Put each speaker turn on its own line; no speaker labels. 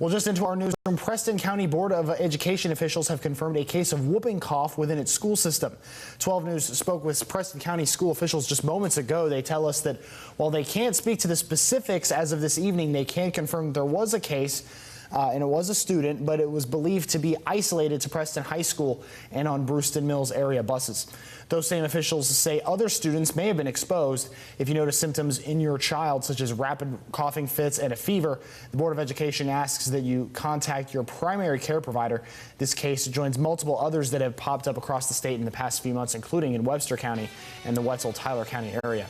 Well, just into our newsroom, Preston County Board of Education officials have confirmed a case of whooping cough within its school system. 12 News spoke with Preston County school officials just moments ago. They tell us that while they can't speak to the specifics as of this evening, they can confirm that there was a case and it was a student, but it was believed to be isolated to Preston High School and on Brewston Mills area buses. Those same officials say other students may have been exposed. If you notice symptoms in your child, such as rapid coughing fits and a fever, the Board of Education asks that you contact your primary care provider. This case joins multiple others that have popped up across the state in the past few months, including in Webster County and the Wetzel-Tyler County area.